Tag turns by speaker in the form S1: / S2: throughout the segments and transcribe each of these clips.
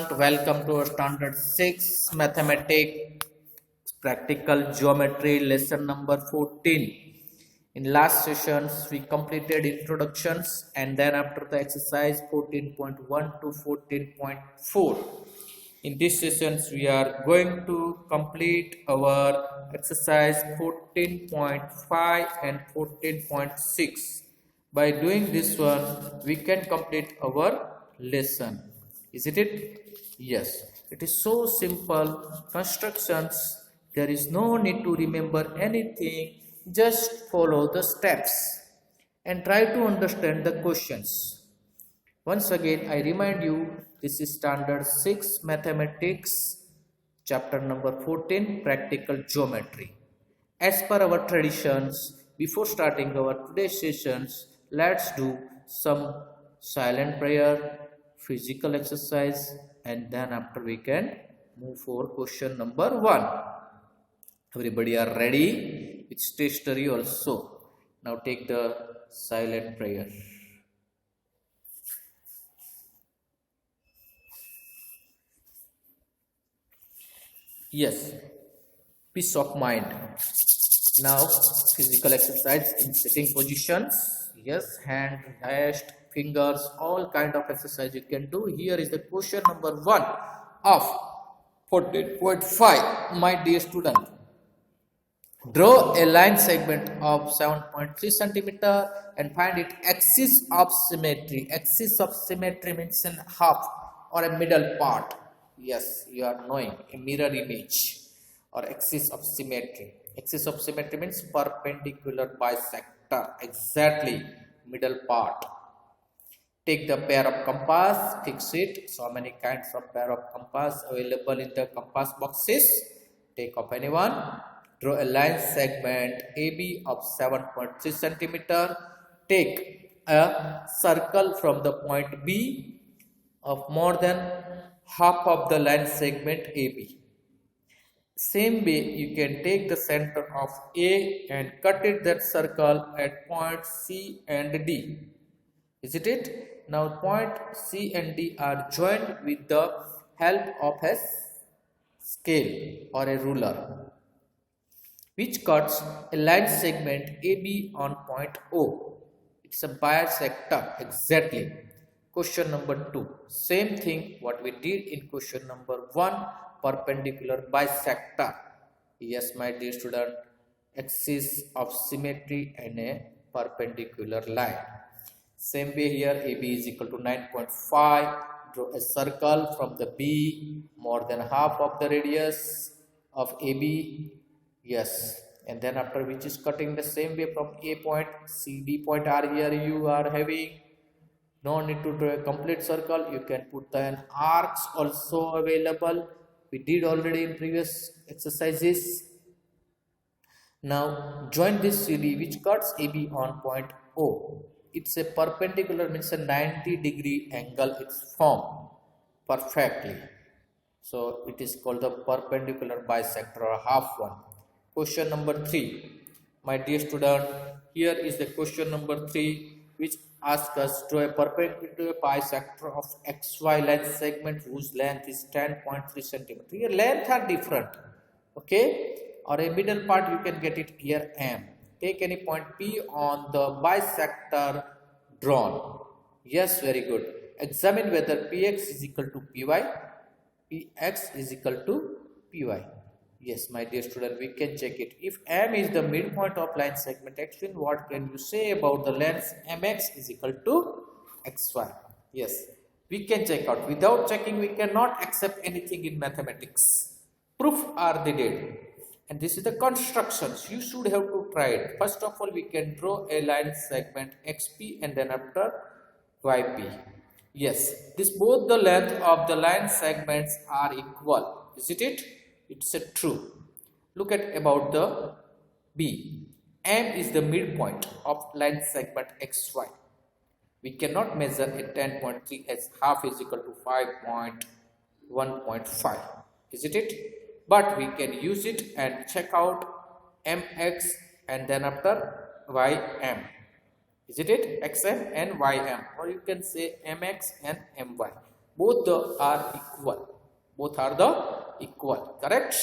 S1: student, welcome to our standard 6 mathematics practical geometry lesson number 14. In last sessions we completed introductions and then after the exercise 14.1 to 14.4. In this sessions we are going to complete our exercise 14.5 and 14.6. By doing this one we can complete our lesson. Isn't it? Yes. It is so simple constructions. There is no need to remember anything. Just follow the steps and try to understand the questions. Once again, I remind you, this is standard 6 mathematics, chapter number 14, practical geometry. As per our traditions, before starting our today's sessions, let's do some silent prayer, physical exercise, and then after we can move for question number 1. Everybody are ready? It's stationary also. Now take the silent prayer. Yes, peace of mind. Now physical exercise in sitting positions. Yes, hand, wrist, fingers, all kind of exercise you can do. Here is the question number 1 of 14.5. My dear student, draw a line segment of 7.3 centimeter and find its axis of symmetry. Axis of symmetry means in half or a middle part. Yes, you are knowing a mirror image or axis of symmetry. Axis of symmetry means perpendicular bisector. Exactly, middle part. Take the pair of compass, fix it. So many kinds of pair of compass available in the compass boxes. Take up any one. Draw a line segment AB of 7.3 centimeter. Take a circle from the point B of more than half of the line segment AB. Same way you can take the center of A and cut it that circle at point C and D. Isn't it? Now point C and D are joined with the help of a scale or a ruler, which cuts a line segment AB on point O. It's a bisector. Exactly. Question number 2. Same thing what we did in question number 1. Perpendicular bisector. Yes, my dear student. Axis of symmetry and a perpendicular line. Same way here, AB is equal to 9.5. Draw a circle from the B more than half of the radius of AB. Yes, and then after which is cutting the same way from A point, CD point are here you are having. No need to draw a complete circle. You can put an arcs also available. We did already in previous exercises. Now join this CD which cuts AB on point O. It's a perpendicular means a 90-degree angle it's formed perfectly. So it is called the perpendicular bisector or half one. Question number 3. My dear student, here is the question number 3 which asks us to draw a perpendicular bisector of XY line segment whose length is 10.3 centimeter. Here length are different. Okay, or a middle part you can get it here M. Take any point P on the bisector drawn. Yes, very good. Examine whether Px is equal to Py, Px is equal to Py. Yes, my dear student, we can check it. If M is the midpoint of line segment X1, what can you say about the length Mx is equal to Xy? Yes, we can check out. Without checking, we cannot accept anything in mathematics. Proof are needed. And this is the constructions. You should have to try it. First of all, we can draw a line segment XP and then after YP. Yes, this both the length of the line segments are equal. Isn't it? It's a true. Look at about the B. M is the midpoint of line segment XY. We cannot measure a 10.3 as half is equal to 1.5. Isn't it? But we can use it and check out mx and then after ym. Isn't it? xm and ym, or you can say mx and my. both are equal. Both are the equal. Correct?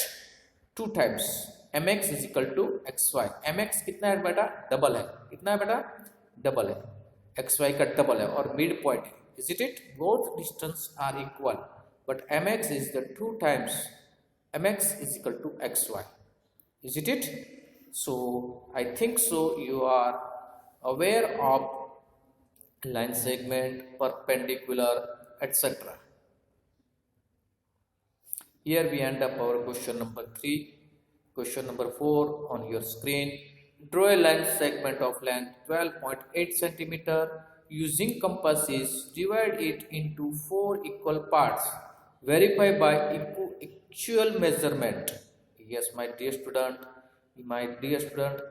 S1: 2 times mx is equal to xy. mx कितना है बेटा? Double है. कितना है बेटा? Double है. xy का double है और मिड पॉइंट है. Isn't it? Both distance are equal, but mx is the 2 times mx is equal to xy. Isn't it? So I think so you are aware of line segment, perpendicular, etc. Here we end up our question number 3. Question number 4 on your screen. Draw a line segment of length 12.8 centimeter. Using compasses, divide it into 4 equal parts. Verify by actual measurement. Yes, my dear student,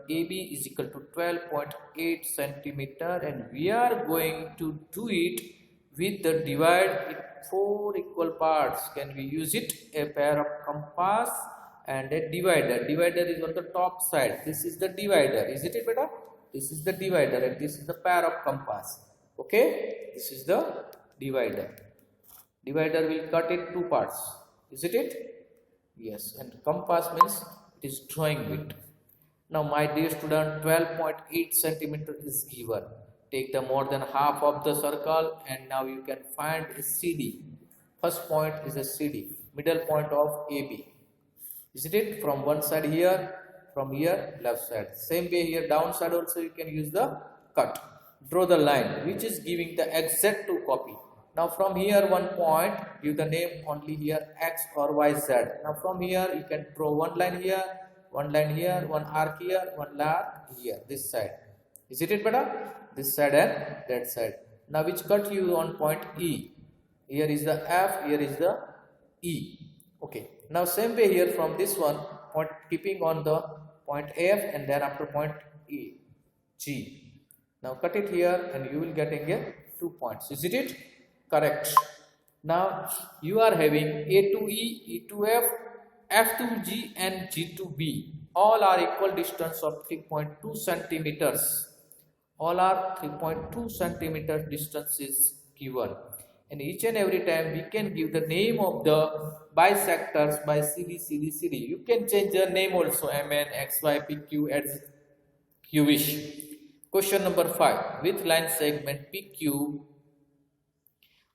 S1: AB is equal to 12.8 centimeter, and we are going to do it with the divide in 4 equal parts. Can we use it? A pair of compass and a divider. Divider is on the top side. This is the divider. Is it beta? This is the divider and this is the pair of compass. Okay, this is the divider. Divider will cut in 2 parts. Is it? Yes, and compass means it is drawing it. Now my dear student, 12.8 centimeter is given. Take the more than half of the circle and now you can find a CD. First point is a CD, middle point of AB. Isn't it? From one side here, from here left side. Same way here down side also you can use the cut. Draw the line which is giving the exact 2 copy. Now from here one point, give the name only here X or Y Z. Now from here you can draw one line here, one arc here, one arc here, this side. Is it better? This side and that side. Now which cut you on point E? Here is the F, here is the E. Okay. Now same way here from this one, point keeping on the point F and then after point E, G. Now cut it here and you will getting a 2 points. Is it? Correct. Now you are having A to E, E to F, F to G and G to B. All are equal distance of 3.2 centimeters. All are 3.2 centimeter distance is given. And each and every time we can give the name of the bisectors by CD. You can change the name also, MN, XY, PQ as you wish. Question number 5. With line segment PQ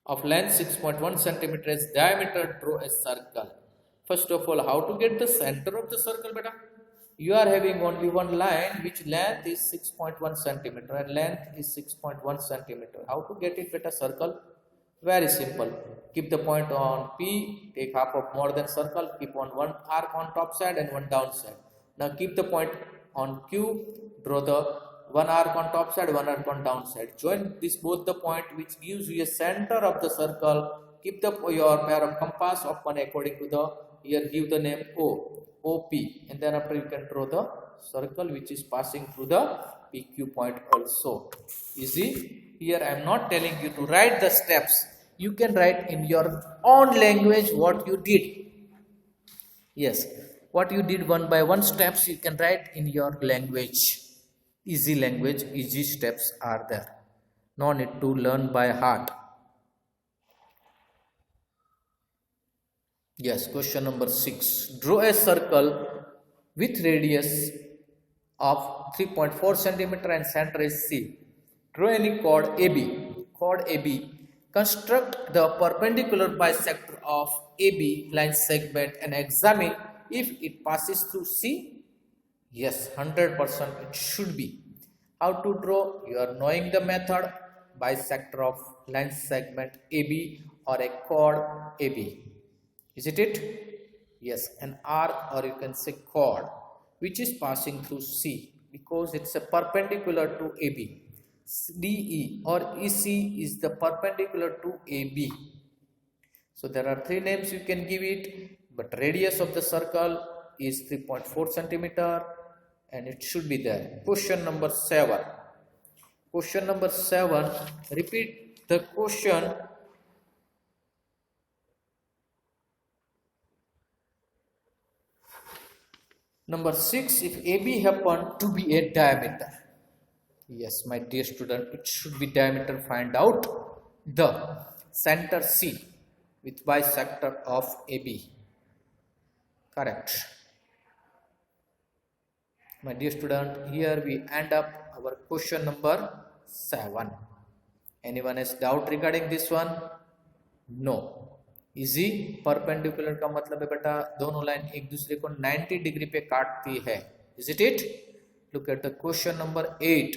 S1: of length 6.1 centimeters diameter, draw a circle. First of all, how to get the center of the circle, beta? You are having only one line which length is 6.1 centimeter and length is 6.1 centimeter. How to get it, beta, circle? Very simple. Keep the point on P, take half of more than circle, keep on one arc on top side and one down side. Now keep the point on Q, draw the one arc on top side, one arc on down side. Join this both the point which gives you a center of the circle. Keep your pair of compass open according to the, here give the name O, OP, and then after you can draw the circle which is passing through the PQ point also. Easy. Here I am not telling you to write the steps. You can write in your own language what you did. Yes, what you did one by one steps you can write in your language. Easy language, easy steps are there. No need to learn by heart. Yes, question number 6. Draw a circle with radius of 3.4 centimeter and center is C. Draw any chord AB. Chord AB. Construct the perpendicular bisector of AB line segment and examine if it passes through C. Yes, 100% it should be. How to draw? You are knowing the method. Bisector of line segment AB or a chord AB. Is it? Yes, an arc or you can say chord which is passing through C because it's a perpendicular to AB. DE or EC is the perpendicular to AB. So there are 3 names you can give it, but radius of the circle is 3.4 centimeter and it should be there. Question number 7. Question number 7. Repeat the question. Number 6. If AB happen to be a diameter. Yes, my dear student, it should be diameter. Find out the center C. with bisector of AB. Correct. My dear student, here we end up our question number 7. Anyone has doubt regarding this one? No. Easy perpendicular का मतलब है बेटा दोनों line एक दूसरे को 90 degree पे काटती है. Is it it? Look at the question number 8.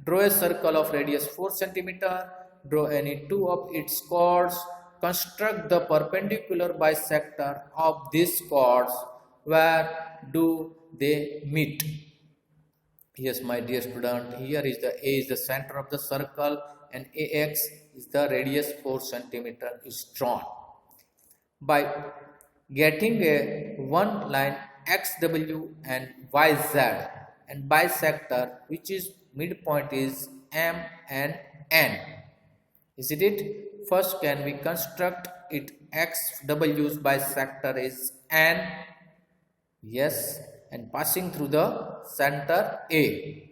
S1: Draw a circle of radius 4 centimeter. Draw any two of its chords. Construct the perpendicular bisector of these chords. Where do they meet? Yes, my dear student, here is the A is the center of the circle and AX is the radius 4 centimeter is drawn. By getting a one line XW and YZ and bisector which is midpoint is M and N. Is it? First can we construct it? XW's bisector is N. Yes, and passing through the center A.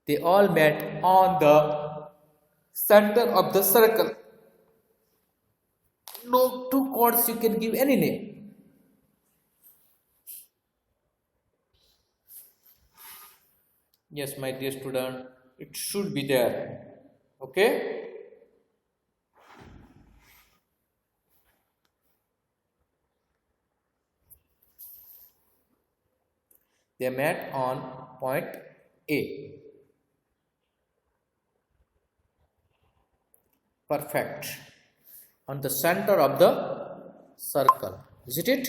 S1: They all met on the center of the circle. No two chords you can give any name. Yes, my dear student, it should be there. Okay. They met on point A. Perfect. On the center of the circle. Is it?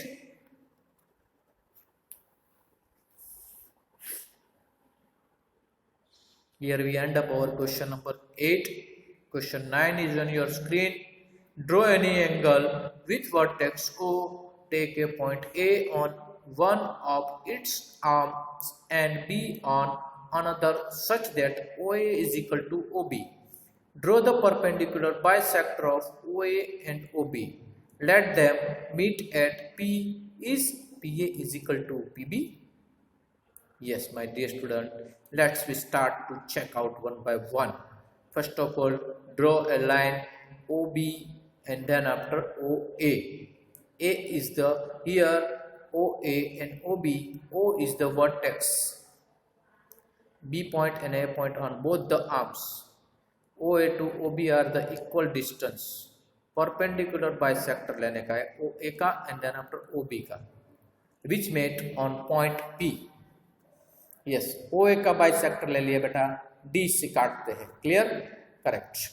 S1: Here we end up our question number 8. Question 9 is on your screen. Draw any angle with vertex O. Take a point A on one of its arms and B on another such that OA is equal to OB. Draw the perpendicular bisector of OA and OB. Let them meet at P. Is PA is equal to PB? Yes, my dear student, let's we start to check out one by one. First of all, draw a line OB and then after OA. A is the here OA and OB. O is the vertex. B point and A point on both the arms. OA to OB are the equal distance. Perpendicular bisector लेने का है OA का and then after OB का, which met on point P. Yes, OA का bisector ले लिए बेटा, D से काटते हैं. Clear? Correct.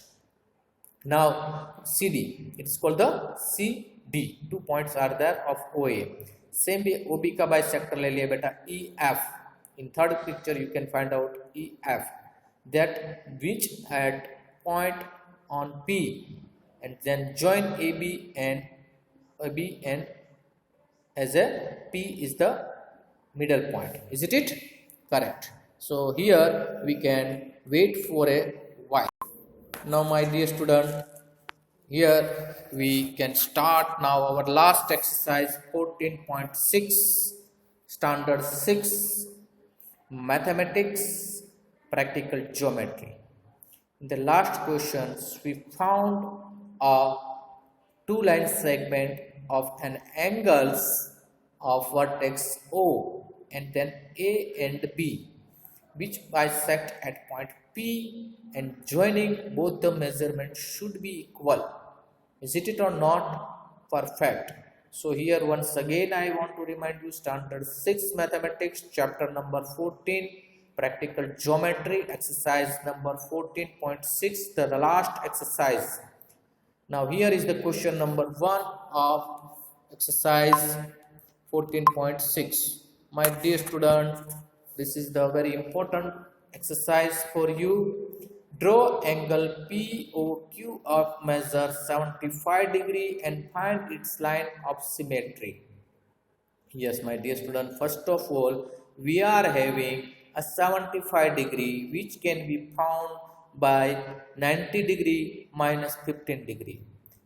S1: Now CD, it's called the CD. 2 points are there of OA. Same way OB का bisector ले लिए बेटा EF. In third picture you can find out EF, that which had point on P and then join AB and as a P is the middle point. Is it? Correct. So here we can wait for a Y. Now my dear student, here we can start now our last exercise 14.6 standard 6 mathematics practical geometry. In the last questions we found a two line segment of an angles of vertex O and then A and B which bisect at point P and joining both the measurements should be equal. Is it or not? Perfect. So here once again I want to remind you standard 6 mathematics chapter number 14 practical geometry exercise number 14.6, the last exercise. Now here is the question number 1 of exercise 14.6. My dear student, this is the very important exercise for you. Draw angle POQ of measure 75 degree and find its line of symmetry. Yes, my dear student, first of all we are having a 75 degree which can be found by 90 degree minus 15 degree.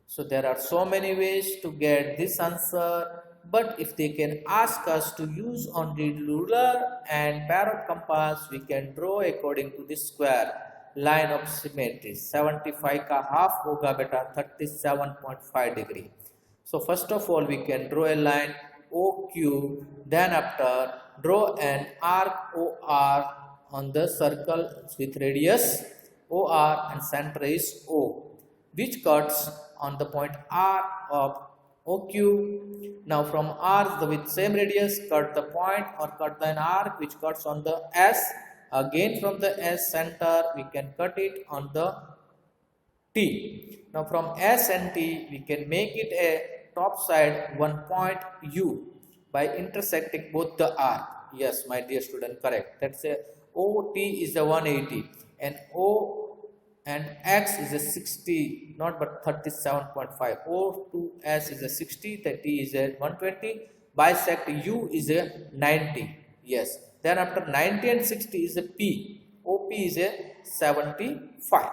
S1: So there are so many ways to get this answer, but if they can ask us to use only ruler and pair of compass, we can draw according to this square. Line of symmetry 75 का half होगा बेटा 37.5 degree. So first of all we can draw a line OQ, then after draw an arc OR on the circle with radius OR and center is O, which cuts on the point R of OQ. Now from R with same radius cut the point or cut an arc which cuts on the S. Again from the S center we can cut it on the T. Now from S and T we can make it a top side one point U by intersecting both the arc. Yes, my dear student, correct. That's a OT is a 180 and O and X is a 60, not but 37.5. O to S is a 60, the T is a 120. Bisect U is a 90. Yes. Then after 90 and 60 is a P. OP is a 75.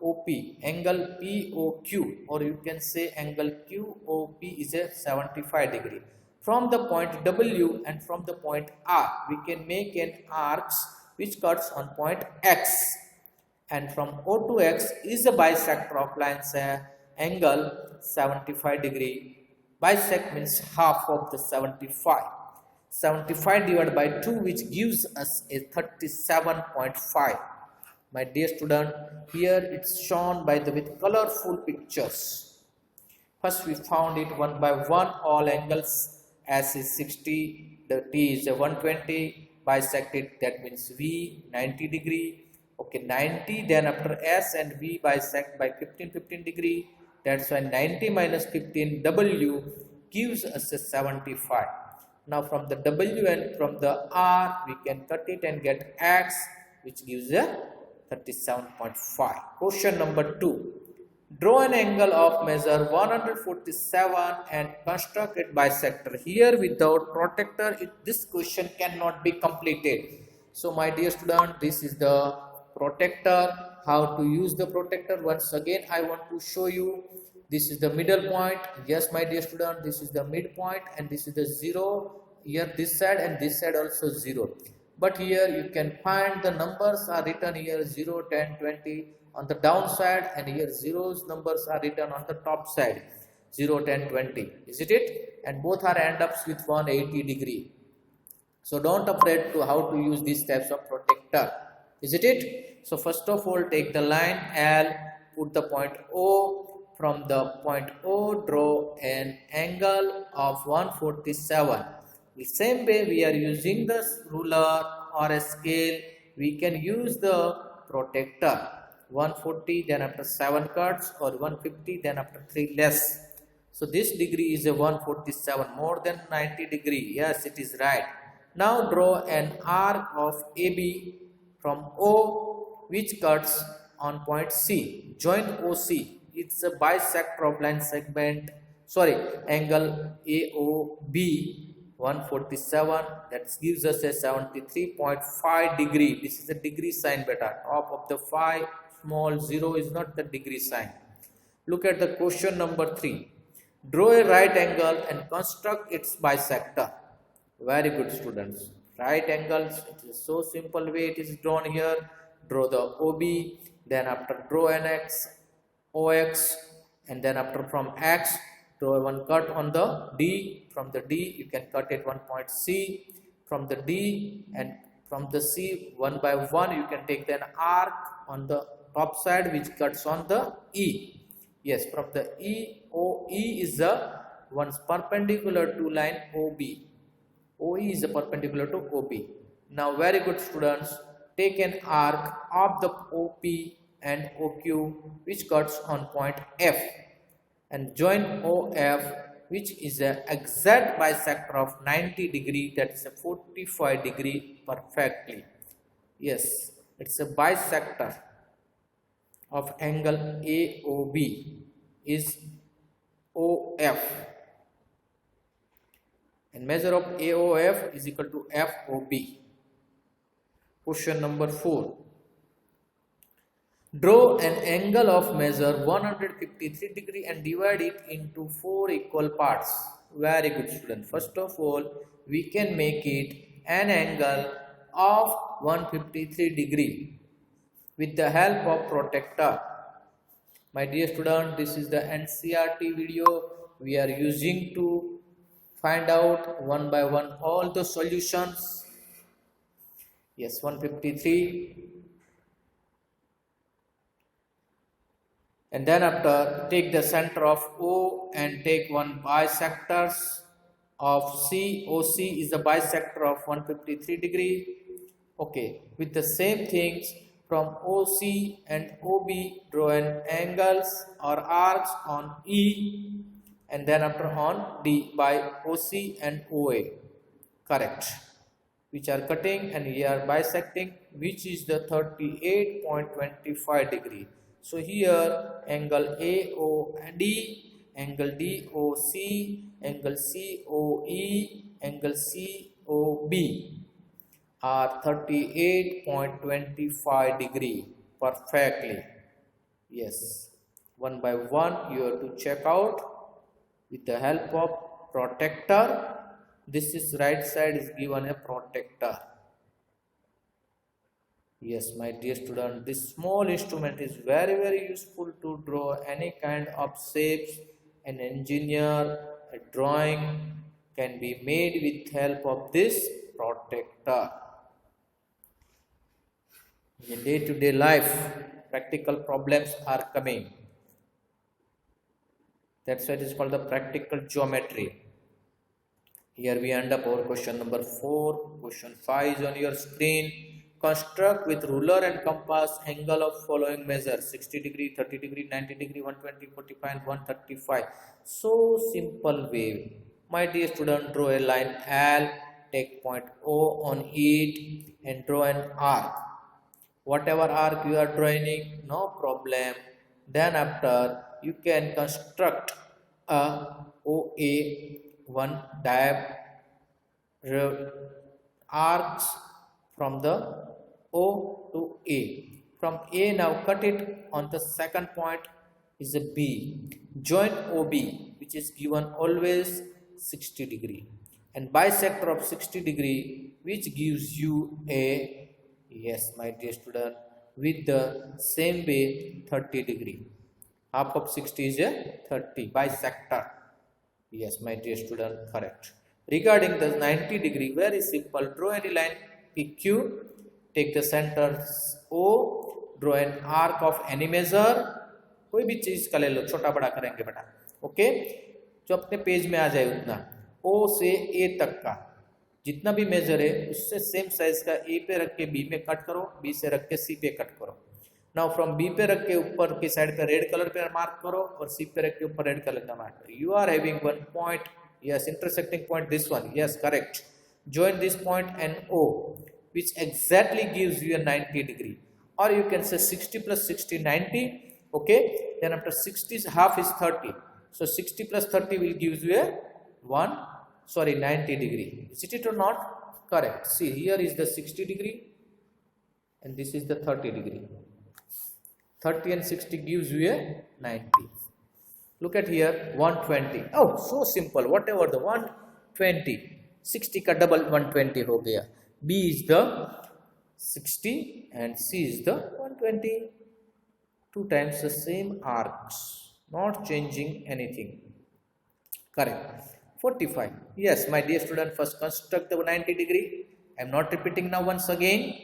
S1: OP, angle POQ, or you can say angle QOP is a 75 degree. From the point W and from the point R, we can make an arc which cuts on point X. And from O to X is a bisector of lines angle 75 degree. Bisect means half of the 75. 75 divided by 2 which gives us a 37.5. My dear student, here it's shown by the with colorful pictures. First we found it one by one, all angles. S is 60, the T is a 120, bisected, that means V 90 degree. Okay, 90, then after S and V bisect by 15 degree. That's why 90 minus 15 W gives us a 75. Now from the W and from the R we can cut it and get X, which gives a 37.5. Question number 2. Draw an angle of measure 147 and construct a bisector. Here without protector, this question cannot be completed. So my dear student, this is the protector. How to use the protector? Once again I want to show you. This is the middle point. Yes, my dear student, this is the midpoint and this is the 0. Here this side and this side also 0. But here you can find the numbers are written here 0, 10, 20 on the downside, and here zeros numbers are written on the top side 0, 10, 20. Is it? And both are end ups with 180 degree. So don't afraid to how to use these types of protector. Is it? So first of all take the line L, put the point O. From the point O draw an angle of 147. The same way we are using the ruler or a scale, we can use the protector. 140, then after 7 cuts, or 150, then after 3 less. So this degree is a 147, more than 90 degree. Yes, it is right. Now draw an arc of AB from O which cuts on point C. Join OC. It's a bisector of line segment. Angle AOB. 147, that gives us a 73.5 degree. This is a degree sign beta. Top of the 5 small 0 is not the degree sign. Look at the question number 3. Draw a right angle and construct its bisector. Very good students. Right angles, it is so simple way it is drawn here. Draw the OB, then after draw an X, OX, and then after from X draw one cut on the D. From the D you can cut it one point C. From the D and from the C one by one you can take an arc on the top side which cuts on the E. Yes, from the E, OE is the one's perpendicular to line OB. OE is a perpendicular to OB. Now very good students, take an arc of the OP and OQ which cuts on point F, and join OF which is an exact bisector of 90 degree, that is a 45 degree perfectly. Yes, it's a bisector of angle AOB is OF, and measure of AOF is equal to FOB. Question number 4. Draw an angle of measure 153 degree and divide it into 4 equal parts. Very good student. First of all, we can make it an angle of 153 degree. with the help of protractor. My dear student, this is the NCERT video we are using to find out one by one all the solutions. Yes, 153. And then after, take the center of O and take one bisectors of C. OC is the bisector of 153 degree. Okay, with the same things from OC and OB, draw an angles or arcs on E, and then after on D by OC and OA. Correct. Which are cutting and we are bisecting, which is the 38.25 degree. So here angle AOD, angle DOC, angle COE, angle COB are 38.25 degree perfectly. Yes, one by one you have to check out with the help of protractor. This is right side is given a protractor. Yes, my dear student, this small instrument is very useful to draw any kind of shapes. An engineer, a drawing can be made with help of this protractor. In day-to-day life, practical problems are coming. That's why it is called the practical geometry. Here we end up our question number 4. Question 5 is on your screen. Construct with ruler and compass angle of following measures: 60 degree, 30 degree, 90 degree, 120, 45 and 135. So simple way. My dear student, draw a line L, take point O on it and draw an arc. Whatever arc you are drawing, no problem. Then after, you can construct a OA, one arcs from the O to A. From A now cut it on the second point is a B. Join OB, which is given always 60 degree, and bisector of 60 degree, which gives you a, yes my dear student, with the same way 30 degree. Half of 60 is a 30 bisector. Yes my dear student, correct. Regarding the 90 degree, very simple. Draw any line PQ, take the center O, draw an arc of any measure. कोई भी चीज का ले लो, छोटा बड़ा करेंगे बेटा. Okay, जो अपने पेज में आ जाए उतना. O से A तक का जितना भी मेजर है उससे सेम साइज का A पे रख के B में कट करो, B से रख के C पे कट करो. नाउ फ्रॉम B पे रख के ऊपर की साइड पे रेड कलर पे मार्क करो और C पे रख के ऊपर रेड कलर का मार्क करो. You are having one point, yes, intersecting point, this one, yes, correct. Join this point and O, which exactly gives you a 90 degree, or you can say 60 plus 60 90. Okay, then after 60 is half is 30, so 60 plus 30 will give you a 90 degree. Is it or not? Correct. See, here is the 60 degree and this is the 30 degree. 30 and 60 gives you a 90. Look at here, 120. Oh, so simple. Whatever the 120, 60 का double 120 हो गया. B is the 60 and C is the 120. 2 times the same arcs, not changing anything. Correct. 45. Yes, my dear student, first construct the 90 degree. I am not repeating now once again.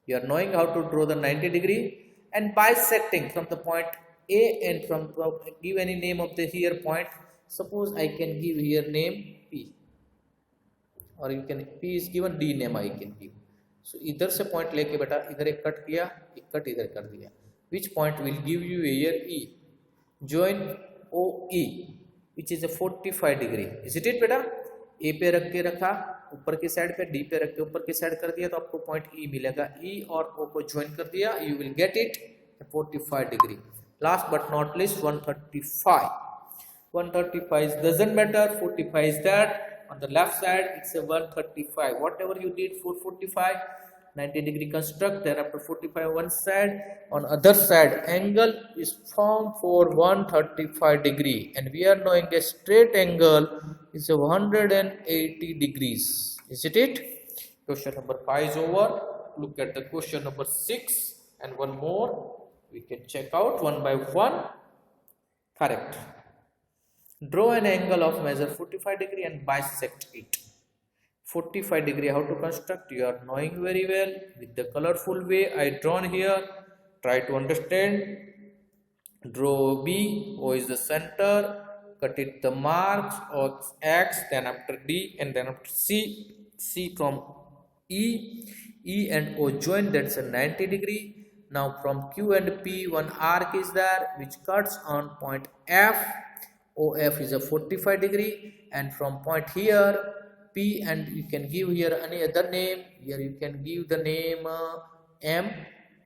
S1: You are knowing how to draw the 90 degree and bisecting from the point A and from give any name of the here point. Suppose I can give here name P, or you can P is given, D name I can give. So इधर से point लेके बेटा इधर एक cut किया, एक cut इधर कर दिया. Which point will give you here E? Join OE, which is a 45 degree. Is it बेटा? A पे रख के रखा ऊपर की साइड पे, D पे रख के ऊपर की साइड कर दिया तो आपको पॉइंट E मिलेगा. E और O को ज्वाइन कर दिया, you will get it 45 degree. Last but not least, 135. 135 doesn't matter, 45 is that. On the left side, it's a 135. Whatever you did for 45, 90 degree construct, then after 45 one side, on other side, angle is formed for 135 degree. And we are knowing a straight angle is a 180 degrees. Is it? Question number 5 is over. Look at the question number 6 And one more, we can check out one by one. Correct. Draw an angle of measure 45 degree and bisect it. 45 degree, how to construct, you are knowing very well with the colorful way I drawn here. Try to understand. Draw B, O is the center, cut it the marks of X, then after D, and then after C from E and O join, that's a 90 degree. Now from Q and P, one arc is there which cuts on point F. OF is a 45 degree, and from point here P, and you can give here any other name. Here you can give the name M.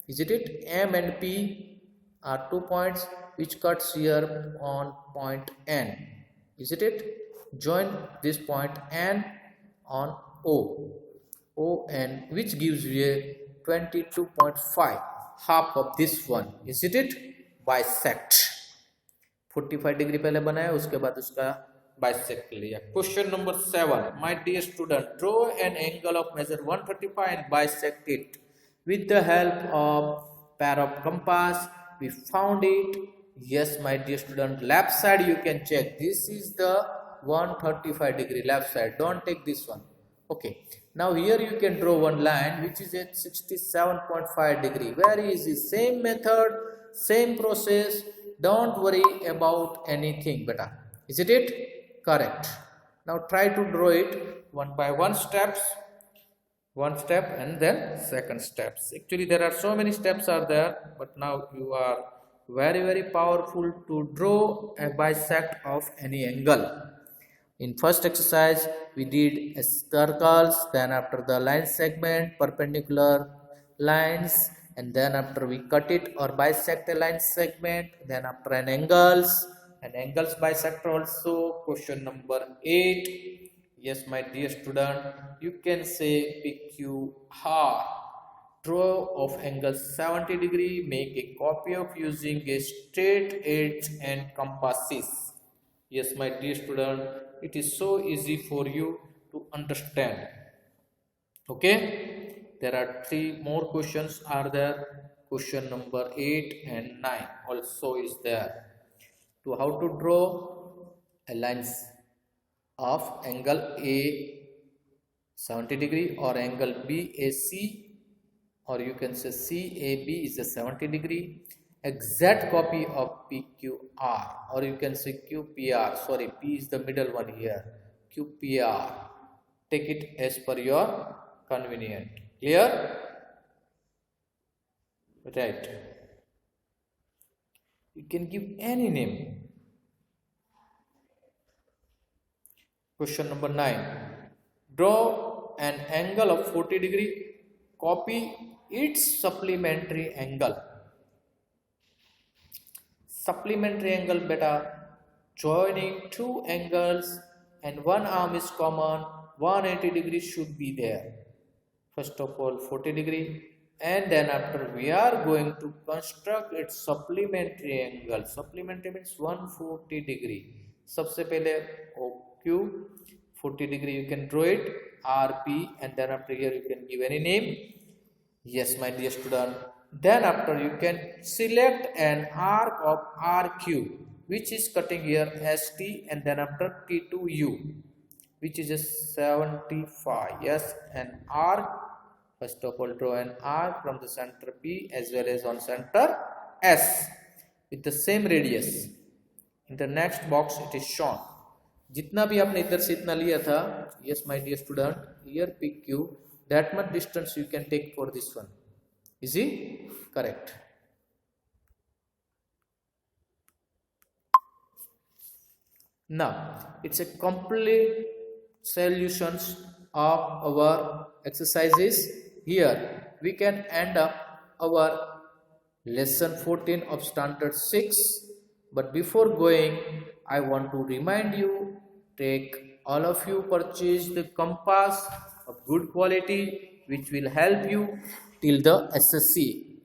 S1: Is it? M and P are 2 points which cuts here on point N. Is it? Join this point N on O N, which gives you a 22.5, half of this one. Is it? Bisect. 45 degree पहले बनाया, उसके बाद उसका bisect लिया. Question number 7. My dear student, draw an angle of measure 135 and bisect it with the help of pair of compass. We found it. Yes, my dear student, left side you can check. This is the 135 degree left side. Don't take this one. Okay, now here you can draw one line which is at 67.5 degree. Very easy, same method, same process. Don't worry about anything, beta. Is it? Correct. Now try to draw it one by one steps. One step and then second steps. Actually there are so many steps are there, but now you are very powerful to draw a bisect of any angle. In first exercise we did circles, then after the line segment, perpendicular lines, and then after we cut it or bisect a line segment, then after an angles, and angles bisect also. Question number 8. Yes, my dear student, you can say PQR. Draw of angle 70 degree, make a copy of using a straight edge and compasses. Yes, my dear student, it is so easy for you to understand. Okay, there are 3 more questions are there. Question number 8 and 9 also is there. To how to draw a lines of angle A 70 degree or angle BAC, or you can say CAB is a 70 degree. Exact copy of PQR, or you can say QPR. Sorry, P is the middle one here. QPR. Take it as per your convenient. Clear? Right. You can give any name. Question number 9. Draw an angle of 40 degree. Copy its supplementary angle. Supplementary angle, beta, joining 2 angles and one arm is common. 180 degree should be there. First of all 40 degree, and then after we are going to construct its supplementary angle. Supplementary means 140 degree. सबसे पहले OQ 40 degree you can draw it, RP, and then after here you can give any name. Yes, my dear student. Then after you can select an arc of RQ which is cutting here ST, and then after T2U which is a 75. Yes, an arc. First of all draw an arc from the center P as well as on center S with the same radius. In the next box it is shown. जितना भी आपने इधर से इतना लिया था, yes my dear student, here PQ, that much distance you can take for this one. Is it correct? Now it's a complete solutions of our exercises. Here we can end up our lesson 14 of standard 6. But before going, I want to remind you, take all of you purchase the compass of good quality which will help you till the SSC,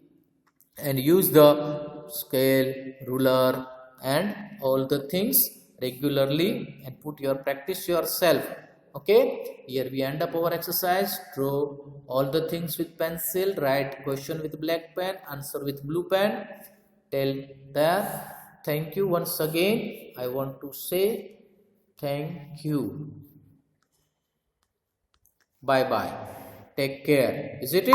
S1: and use the scale, ruler and all the things regularly and practice yourself Okay, here we end up our exercise. Draw all the things with pencil, write question with black pen, answer with blue pen. Tell that. Thank you once again. I want to say thank you. Bye bye. Take care. Is it?